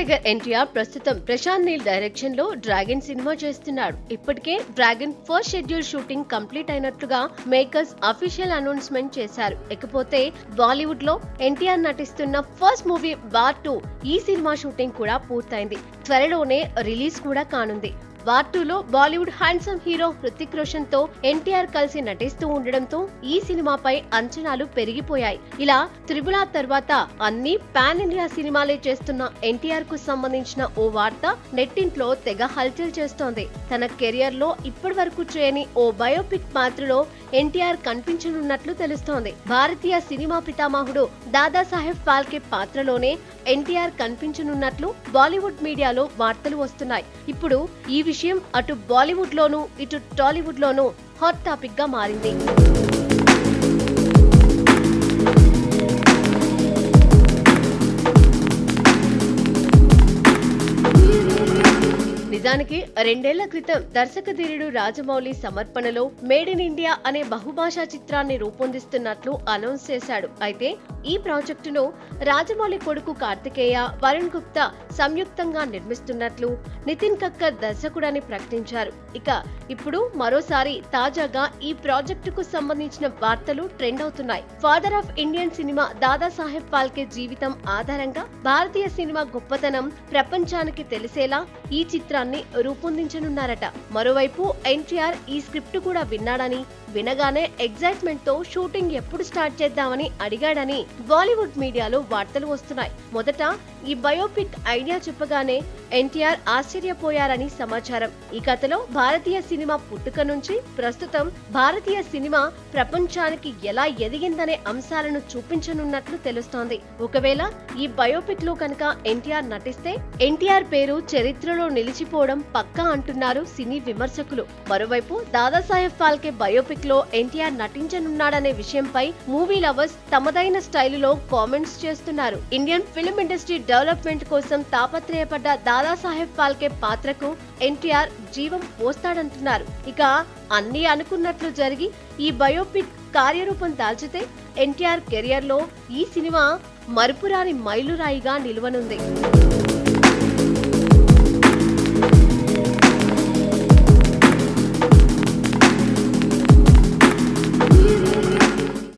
Tiger NTR ప్రస్తుతం Prashanth Neel direction లో dragon cinema చేస్తున్నాడు. ఇప్పటికే dragon first schedule shooting complete అయినట్లుగా మేకర్స్ అఫీషియల్ అనౌన్స్మెంట్ చేశారు. ఇకపోతే బాలీవుడ్ లో ఎన్టీఆర్ నటిస్తున్న ఫస్ట్ మూవీ వార్ 2 ఈ సినిమా షూటింగ్ కూడా పూర్తయింది. త్వరలోనే రిలీజ్ కూడా కానుంది. వార్ 2 లో బాలీవుడ్ హ్యాండ్సమ్ హీరో హృతిక్ రోషన్ తో ఎన్టీఆర్ కలిసి నటిస్తూ ఉండడంతో ఈ సినిమాపై అంచనాలు పెరిగిపోయాయి. ఇలా త్రిబుల్ ఆర్ తర్వాత అన్ని పాన్ ఇండియా సినిమాలే చేస్తున్న ఎన్టీఆర్ కు సంబంధించిన ఓ వార్త నెట్టింట్లో తెగ హల్చల్ చేస్తోంది. తన కెరియర్ లో ఇప్పటి వరకు చేయని ఓ బయోపిక్ పాత్రలో ఎన్టీఆర్ కనిపించనున్నట్లు తెలుస్తోంది. భారతీయ సినిమా పితామహుడు దాదాసాహెబ్ ఫాల్కే పాత్రలోనే ఎన్టీఆర్ కనిపించనున్నట్లు బాలీవుడ్ మీడియాలో వార్తలు వస్తున్నాయి. ఇప్పుడు ఈ విషయం అటు బాలీవుడ్ లోనూ ఇటు టాలీవుడ్ లోనూ హాట్ టాపిక్ గా మారింది. నిజానికి 2 ఏళ్ల క్రితం దర్శకధీరుడు రాజమౌళి సమర్పణలో మేడ్ ఇన్ ఇండియా అనే బహుభాషా చిత్రాన్ని రూపొందిస్తున్నట్లు అనౌన్స్ చేశాడు. అయితే ఈ ప్రాజెక్టును రాజమౌళి కొడుకు కార్తికేయ, వరుణ్ గుప్తా సంయుక్తంగా నిర్మిస్తున్నట్లు నితిన్ కక్కర్ దర్శకుడని ప్రకటించారు. ఇక ఇప్పుడు మరోసారి తాజాగా ఈ ప్రాజెక్టుకు సంబంధించిన వార్తలు ట్రెండ్ అవుతున్నాయి. Father of Indian cinema Dadasaheb Phalke జీవితం ఆధారంగా భారతీయ సినిమా గొప్పతనం ప్రపంచానికి తెలిసేలా ఈ చిత్రాన్ని రూపొందించనున్నారట. మరోవైపు ఎన్టీఆర్ ఈ స్క్రిప్ట్ కూడా విన్నాడని, వినగానే ఎగ్జైట్మెంట్ తో షూటింగ్ ఎప్పుడు స్టార్ట్ చేద్దామని అడిగాడని బాలీవుడ్ మీడియాలో వార్తలు వస్తున్నాయి. మొదట ఈ బయోపిక్ ఐడియా చెప్పగానే ఎన్టీఆర్ ఆశ్చర్యపోయారని సమాచారం. ఈ కథలో భారతీయ సినిమా పుట్టుక నుంచి ప్రస్తుతం భారతీయ సినిమా ప్రపంచానికి ఎలా ఎదిగిందనే అంశాలను చూపించనున్నట్లు తెలుస్తోంది. ఒకవేళ ఈ బయోపిక్ లో కనుక ఎన్టీఆర్ నటిస్తే ఎన్టీఆర్ పేరు చరిత్రలో నిలిచిపోవడం పక్కా అంటున్నారు సినీ విమర్శకులు. మరోవైపు దాదాసాహెబ్ ఫాల్కే బయోపిక్ లో ఎన్టీఆర్ నటించనున్నాడనే విషయంపై మూవీ లవర్స్ తమదైన స్టైలులో కామెంట్స్ చేస్తున్నారు. ఇండియన్ ఫిల్మ్ ఇండస్ట్రీ డెవలప్మెంట్ కోసం తాపత్రయపడ్డ దాదాసాహెబ్ ఫాల్కే పాత్రకు ఎన్టీఆర్ జీవం పోస్తాడంటున్నారు. ఇక అన్ని అనుకున్నట్లు జరిగి ఈ బయోపిక్ కార్యరూపం దాల్చితే ఎన్టీఆర్ కెరియర్ లో ఈ సినిమా మరుపురాని మైలురాయిగా నిలువనుంది.